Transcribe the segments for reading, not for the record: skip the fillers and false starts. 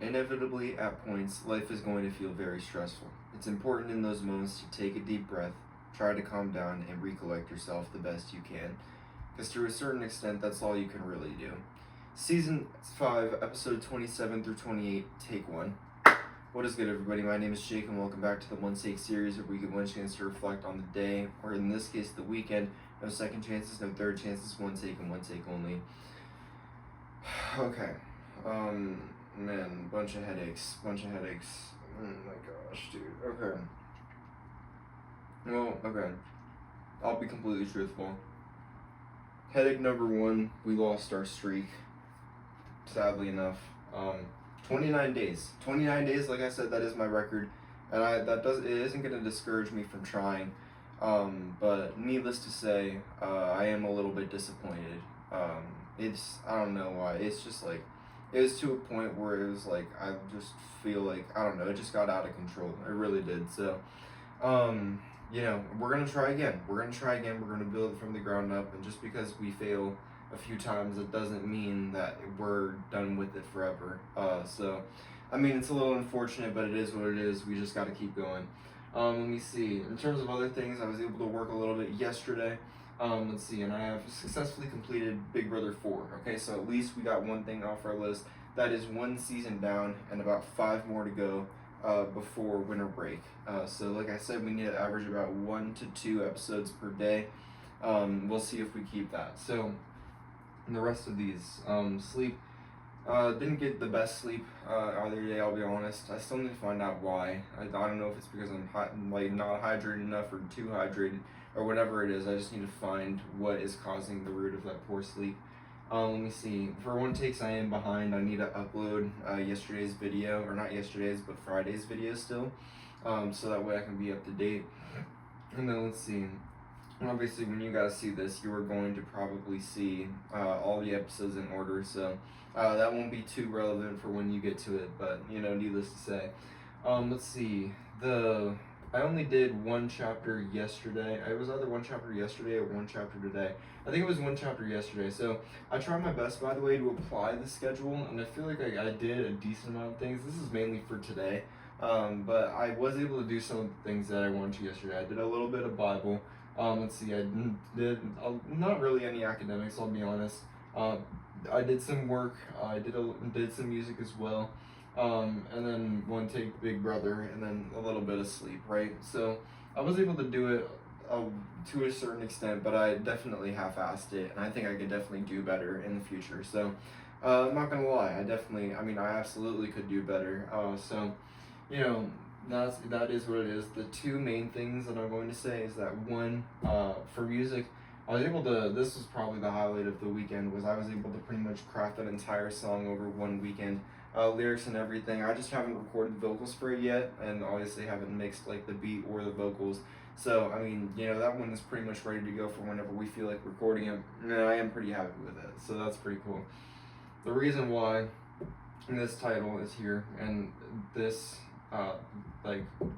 Inevitably, at points, life is going to feel very stressful. It's important in those moments to take a deep breath, try to calm down, and recollect yourself the best you can. Because to a certain extent, that's all you can really do. Season 5, episode 27 through 28, take 1. What is good, everybody? My name is Jake, and welcome back to the One Take series, where we get one chance to reflect on the day, or in this case, the weekend. No second chances, no third chances, one take and one take only. Okay. Man, bunch of headaches. Oh my gosh, dude. Okay. Well, okay. I'll be completely truthful. Headache number 1, we lost our streak. Sadly enough. 29 days. 29 days, like I said, that is my record. And it isn't going to discourage me from trying. But needless to say, I am a little bit disappointed. I don't know why. It's just like, it was to a point where it was like, I just feel like, I don't know, it just got out of control. It really did. So, we're going to try again. We're going to build it from the ground up. And just because we fail a few times, it doesn't mean that we're done with it forever. It's a little unfortunate, but it is what it is. We just got to keep going. Let me see. In terms of other things, I was able to work a little bit yesterday. And I have successfully completed Big Brother 4. Okay, so at least we got one thing off our list. That is one season down and about 5 more to go before winter break. So like I said, we need to average about 1 to 2 episodes per day. We'll see if we keep that. So, and the rest of these, sleep. Didn't get the best sleep either day, I'll be honest. I still need to find out why. I don't know if it's because I'm not hydrated enough or too hydrated or whatever it is. I just need to find what is causing the root of that poor sleep. Let me see. For one takes, I am behind. I need to upload yesterday's video, or not yesterday's, but Friday's video still, so that way I can be up to date. And then let's see. Obviously, when you guys see this, you are going to probably see all the episodes in order, so that won't be too relevant for when you get to it, but, needless to say. Let's see. I only did one chapter yesterday. It was either one chapter yesterday or one chapter today. I think it was one chapter yesterday, so I tried my best, by the way, to apply the schedule, and I feel like I did a decent amount of things. This is mainly for today, but I was able to do some of the things that I wanted to yesterday. I did a little bit of Bible. Let's see, I did not really any academics, I'll be honest. I did some work, I did some music as well, and then one take Big Brother, and then a little bit of sleep, right? So I was able to do it to a certain extent, but I definitely half-assed it, and I think I could definitely do better in the future. So I'm not gonna lie, I absolutely could do better. That is what it is. The two main things that I'm going to say is that one, for music, I was able to, this was probably the highlight of the weekend, was I was able to pretty much craft an entire song over one weekend. Lyrics and everything. I just haven't recorded vocals for it yet, and obviously haven't mixed like the beat or the vocals. So, that one is pretty much ready to go for whenever we feel like recording it. And I am pretty happy with it, so that's pretty cool. The reason why this title is here, and this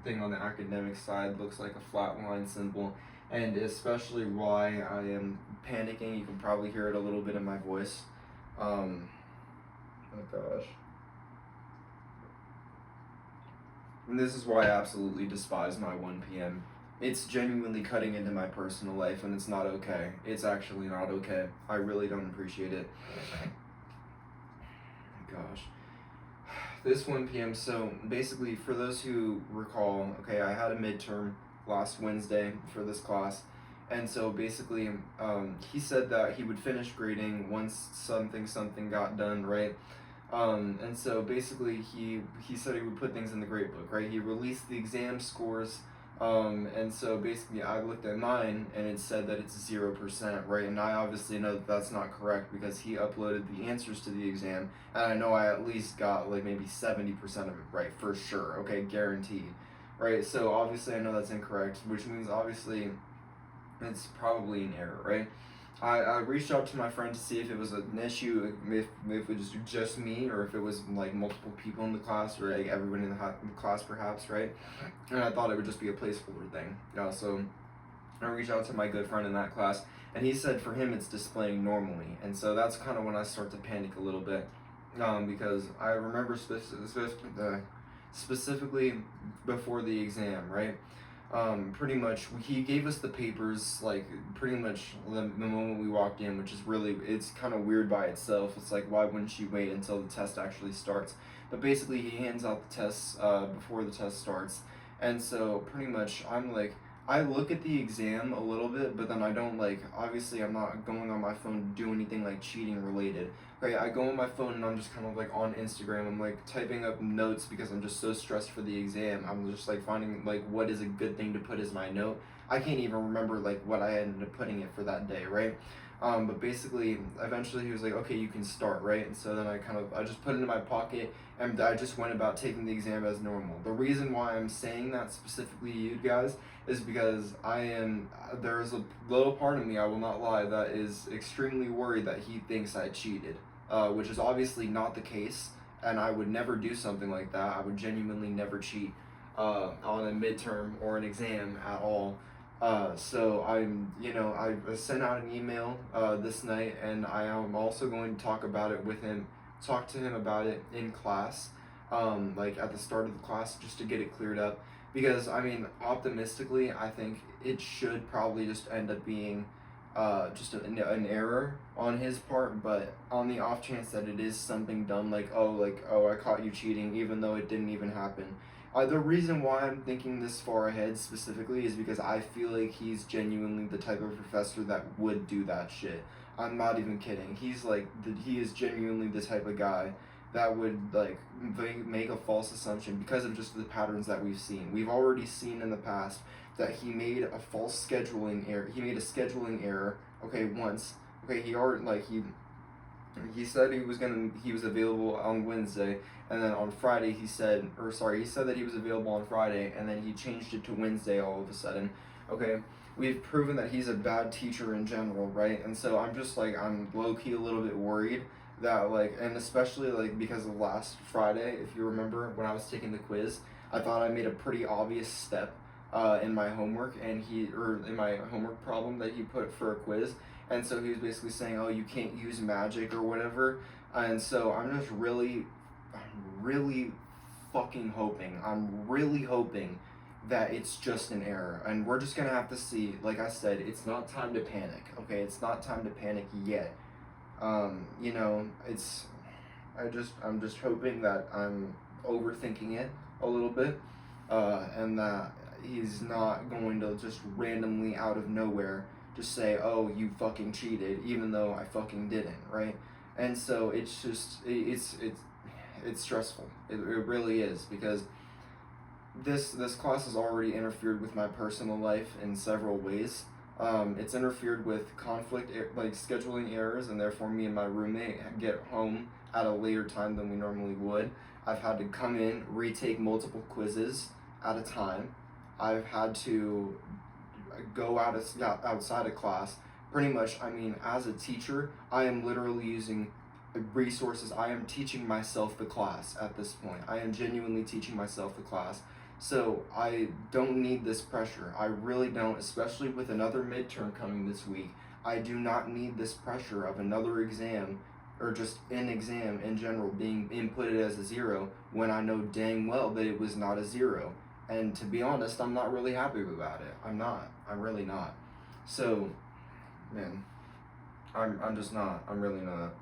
thing on the academic side looks like a flatline symbol, and especially why I am panicking. You can probably hear it a little bit in my voice. Oh gosh. And this is why I absolutely despise my 1 p.m. It's genuinely cutting into my personal life, and it's not okay. It's actually not okay. I really don't appreciate it. Gosh. This 1 p.m. So basically, for those who recall, okay, I had a midterm last Wednesday for this class, and so basically, he said that he would finish grading once something got done, right? And so basically, he said he would put things in the grade book, right? He released the exam scores. And so basically I looked at mine and it said that it's 0%, right? And I obviously know that that's not correct because he uploaded the answers to the exam, and I know I at least got like maybe 70% of it right for sure, okay, guaranteed, right? So obviously I know that's incorrect, which means obviously it's probably an error, right? I reached out to my friend to see if it was an issue, if it was just me, or if it was like multiple people in the class, or like everyone in the class perhaps, right? And I thought it would just be a placeholder thing. So I reached out to my good friend in that class, and he said for him it's displaying normally, and so that's kind of when I start to panic a little bit. because I remember specifically before the exam, right? Pretty much he gave us the papers like pretty much the moment we walked in, which is really, it's kind of weird by itself. It's like, why wouldn't you wait until the test actually starts? But basically he hands out the tests before the test starts, and so pretty much I'm like, I look at the exam a little bit, but then I don't, like, obviously I'm not going on my phone to do anything like cheating related. Right, I go on my phone and I'm just kind of like on Instagram. I'm like typing up notes because I'm just so stressed for the exam. I'm just like finding like what is a good thing to put as my note. I can't even remember like what I ended up putting it for that day, right? But basically, eventually he was like, okay, you can start, right? And so then I just put it in my pocket and I just went about taking the exam as normal. The reason why I'm saying that specifically to you guys is because there is a little part of me, I will not lie, that is extremely worried that he thinks I cheated. Which is obviously not the case, and I would never do something like that. I would genuinely never cheat on a midterm or an exam at all. So I sent out an email this night, and I am also going to talk to him about it in class, like at the start of the class, just to get it cleared up. Because I mean, optimistically, I think it should probably just end up being just an error on his part, but on the off chance that it is something dumb, like oh I caught you cheating even though it didn't even happen. The reason why I'm thinking this far ahead specifically is because I feel like he's genuinely the type of professor that would do that shit. I'm not even kidding. He is genuinely the type of guy that would like make a false assumption because of just the patterns that we've seen. We've already seen in the past that he made a false scheduling error. He made a scheduling error. Okay, once. Okay, he said he was available on Wednesday, and then on Friday he said that he was available on Friday, and then he changed it to Wednesday all of a sudden. Okay, we've proven that he's a bad teacher in general, right? And so I'm low key a little bit worried that and especially because of last Friday, if you remember when I was taking the quiz, I thought I made a pretty obvious step in my homework, in my homework problem that he put for a quiz, and so he was basically saying, oh, you can't use magic or whatever, and so I'm really fucking hoping, I'm really hoping that it's just an error, and we're just gonna have to see. Like I said, it's not time to panic, okay? It's not time to panic yet. I'm just hoping that I'm overthinking it a little bit, and that he's not going to just randomly out of nowhere just say, oh, you fucking cheated, even though I fucking didn't, right? And so it's just, it's stressful. It really is, because this class has already interfered with my personal life in several ways. It's interfered with scheduling errors, and therefore me and my roommate get home at a later time than we normally would. I've had to come in, retake multiple quizzes at a time. I've had to go outside of class. Pretty much, I mean, as a teacher, I am literally using resources. I am teaching myself the class at this point. I am genuinely teaching myself the class. So I don't need this pressure. I really don't, especially with another midterm coming this week. I do not need this pressure of another exam, or just an exam in general, being inputted as a 0 when I know dang well that it was not a 0. And to be honest, I'm not really happy about it. I'm not. I'm really not. So, man, I'm just not. I'm really not.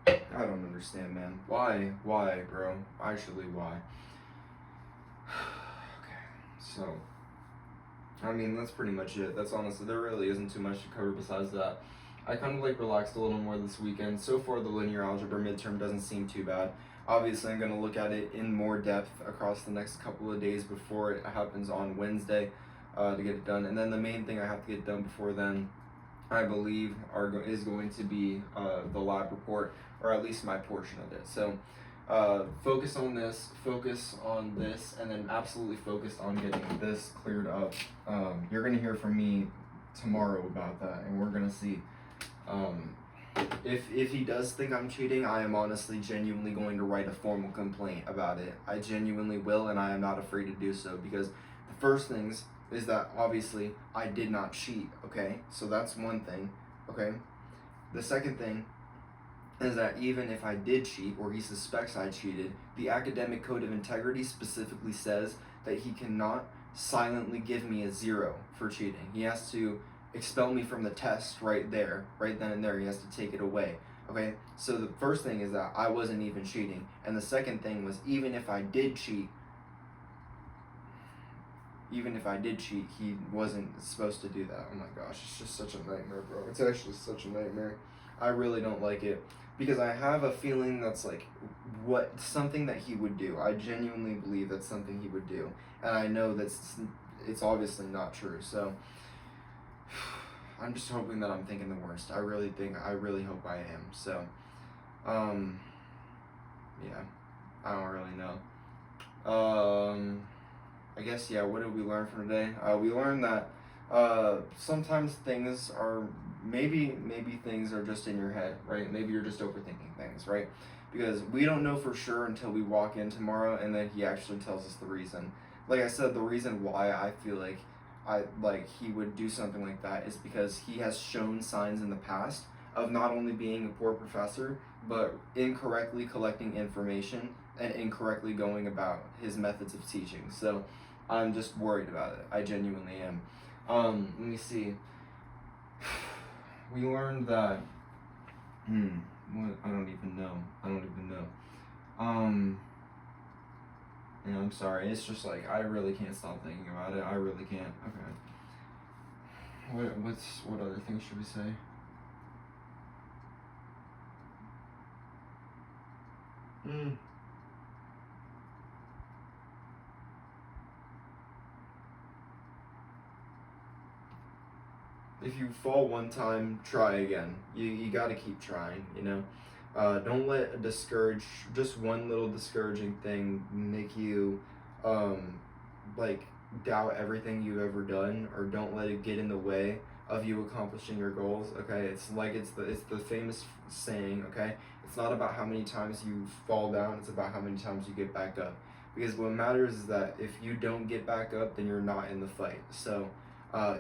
I don't understand, man. Why, bro? Actually, why? Okay, so, I mean, that's pretty much it. That's honestly, there really isn't too much to cover besides that. I kind of relaxed a little more this weekend. So far, the linear algebra midterm doesn't seem too bad. Obviously, I'm going to look at it in more depth across the next couple of days before it happens on Wednesday to get it done. And then the main thing I have to get done before then, I believe, is going to be the lab report, or at least my portion of it. So focus on this, and then absolutely focus on getting this cleared up. You're going to hear from me tomorrow about that, and we're going to see. If he does think I'm cheating, I am honestly genuinely going to write a formal complaint about it. I genuinely will, and I am not afraid to do so, because the first things is that obviously I did not cheat, okay? So that's one thing, okay? The second thing is that even if I did cheat or he suspects I cheated, the academic code of integrity specifically says that he cannot silently give me a 0 for cheating. He has to expel me from the test right there, right then and there. He has to take it away. Okay, so the first thing is that I wasn't even cheating, and the second thing was even if I did cheat, he wasn't supposed to do that. Oh my gosh, it's just such a nightmare, bro. It's actually such a nightmare. I really don't like it because I have a feeling that's like something that he would do. I genuinely believe that's something he would do, and I know it's obviously not true. So I'm just hoping that I'm thinking the worst. I really hope I am. So, yeah, I don't really know. I guess, yeah, what did we learn from today? We learned that sometimes things are, maybe things are just in your head, right? Maybe you're just overthinking things, right? Because we don't know for sure until we walk in tomorrow and then he actually tells us the reason. Like I said, the reason why I feel like he would do something like that is because he has shown signs in the past of not only being a poor professor, but incorrectly collecting information and incorrectly going about his methods of teaching. So I'm just worried about it. I genuinely am. Let me see. We learned that, what? I don't even know. Yeah, I'm sorry. It's just like, I really can't stop thinking about it. I really can't. Okay. What other things should we say? If you fall one time, try again. You got to keep trying, you know? Don't let just one little discouraging thing make you, like, doubt everything you've ever done, or don't let it get in the way of you accomplishing your goals, okay? It's the famous saying, okay? It's not about how many times you fall down, it's about how many times you get back up. Because what matters is that if you don't get back up, then you're not in the fight. So,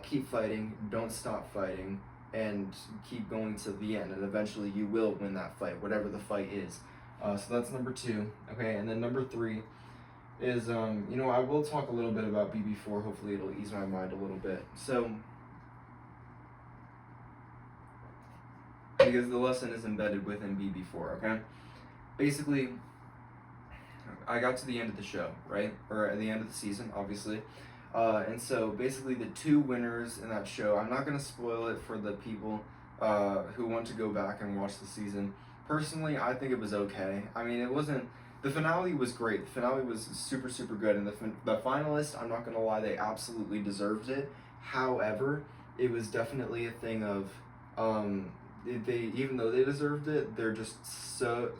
keep fighting, don't stop fighting, and keep going to the end, and eventually you will win that fight, whatever the fight is. So that's number 2, okay? And then number 3 is, I will talk a little bit about BB4, hopefully it'll ease my mind a little bit. So, because the lesson is embedded within BB4, okay? Basically, I got to the end of the show, right? Or at the end of the season, obviously. And so basically the 2 winners in that show, I'm not going to spoil it for the people who want to go back and watch the season. Personally, I think it was okay. I mean, the finale was great. The finale was super, super good. And the finalists, I'm not going to lie, they absolutely deserved it. However, it was definitely a thing of, even though they deserved it, they're just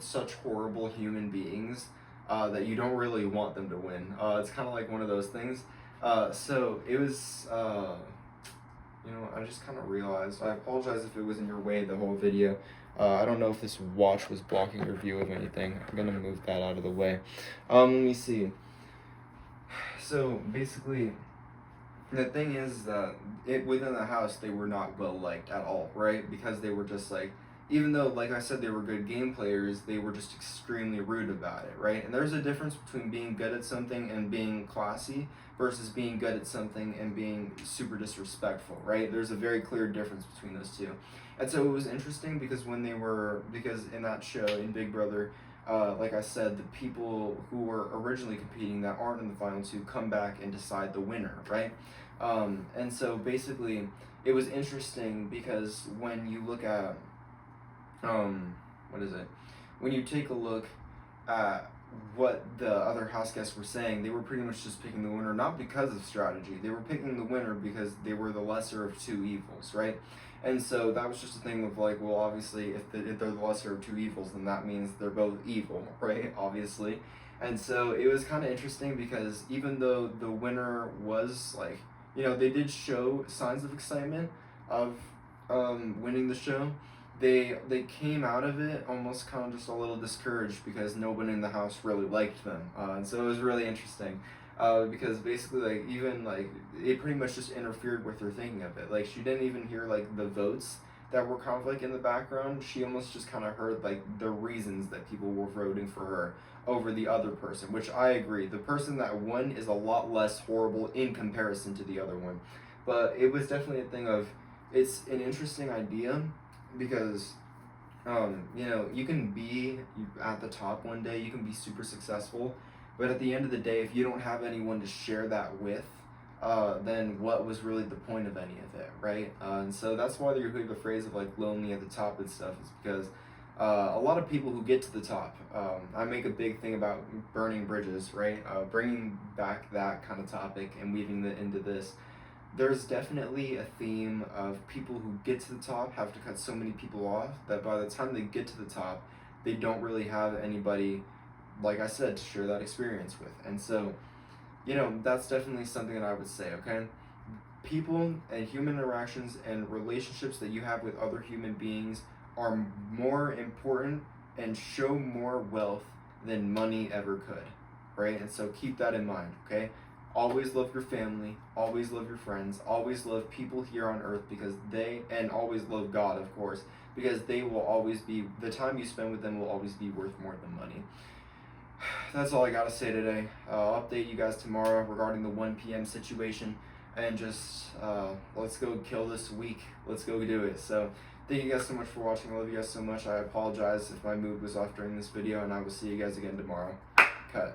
such horrible human beings that you don't really want them to win. It's kind of like one of those things. So it was, I just kind of realized, I apologize if it was in your way the whole video. I don't know if this watch was blocking your view of anything. I'm gonna move that out of the way. Let me see. So basically, the thing is that within the house, they were not well liked at all, right? Because they were just like, even though, like I said, they were good game players, they were just extremely rude about it, right? And there's a difference between being good at something and being classy versus being good at something and being super disrespectful, right? There's a very clear difference between those two. And so it was interesting because because in that show, in Big Brother, like I said, the people who were originally competing that aren't in the final 2 come back and decide the winner, right? And so basically, it was interesting because when you look at, when you take a look at what the other house guests were saying, they were pretty much just picking the winner, not because of strategy. They were picking the winner because they were the lesser of 2 evils, right? And so that was just a thing of like, well, obviously, if they're the lesser of 2 evils, then that means they're both evil, right? Obviously. And so it was kind of interesting because even though the winner was like, they did show signs of excitement of winning the show, they came out of it almost kind of just a little discouraged because no one in the house really liked them, and so it was really interesting because basically it pretty much just interfered with her thinking of it. Like, she didn't even hear like the votes that were kind of like in the background. She almost just kind of heard like the reasons that people were voting for her over the other person, which I agree. The person that won is a lot less horrible in comparison to the other one. But it was definitely a thing of, it's an interesting idea because you can be at the top one day, you can be super successful, but at the end of the day, if you don't have anyone to share that with, then what was really the point of any of it, right? And so that's why you hear the phrase of like lonely at the top and stuff, is because a lot of people who get to the top, I make a big thing about burning bridges, right? Bringing back that kind of topic and weaving it into this. There's definitely a theme of people who get to the top have to cut so many people off that by the time they get to the top, they don't really have anybody, like I said, to share that experience with. And so, that's definitely something that I would say, okay? People and human interactions and relationships that you have with other human beings are more important and show more wealth than money ever could, right? And so keep that in mind, okay? Always love your family, always love your friends, always love people here on earth and always love God, of course, because they will always be, the time you spend with them will always be worth more than money. That's all I gotta say today. I'll update you guys tomorrow regarding the 1 p.m. situation, and just let's go kill this week. Let's go do it. So thank you guys so much for watching. I love you guys so much. I apologize if my mood was off during this video, and I will see you guys again tomorrow. Cut.